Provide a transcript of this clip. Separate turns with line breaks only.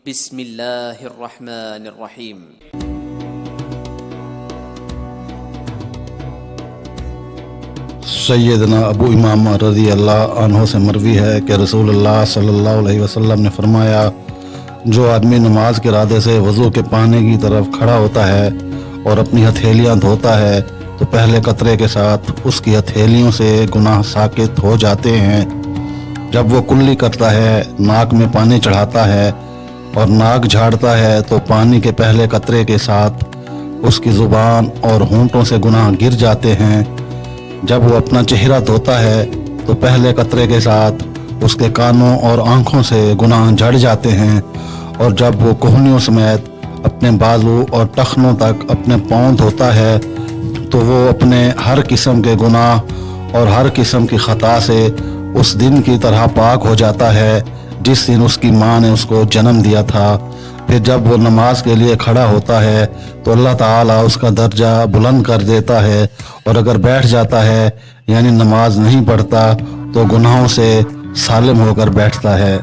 بسم اللہ الرحمن الرحیم۔
سیدنا ابو امامہ رضی اللہ عنہ سے مروی ہے کہ رسول اللہ صلی اللہ علیہ وسلم نے فرمایا، جو آدمی نماز کے ارادے سے وضو کے پانی کی طرف کھڑا ہوتا ہے اور اپنی ہتھیلیاں دھوتا ہے تو پہلے قطرے کے ساتھ اس کی ہتھیلیوں سے گناہ ساقط ہو جاتے ہیں۔ جب وہ کلی کرتا ہے، ناک میں پانی چڑھاتا ہے اور ناک جھاڑتا ہے تو پانی کے پہلے قطرے کے ساتھ اس کی زبان اور ہونٹوں سے گناہ گر جاتے ہیں۔ جب وہ اپنا چہرہ دھوتا ہے تو پہلے قطرے کے ساتھ اس کے کانوں اور آنکھوں سے گناہ جھڑ جاتے ہیں، اور جب وہ کوہنیوں سمیت اپنے بازو اور ٹخنوں تک اپنے پاؤں دھوتا ہے تو وہ اپنے ہر قسم کے گناہ اور ہر قسم کی خطا سے اس دن کی طرح پاک ہو جاتا ہے جس دن اس کی ماں نے اس کو جنم دیا تھا۔ پھر جب وہ نماز کے لیے کھڑا ہوتا ہے تو اللہ تعالیٰ اس کا درجہ بلند کر دیتا ہے، اور اگر بیٹھ جاتا ہے یعنی نماز نہیں پڑھتا تو گناہوں سے سالم ہو کر بیٹھتا ہے۔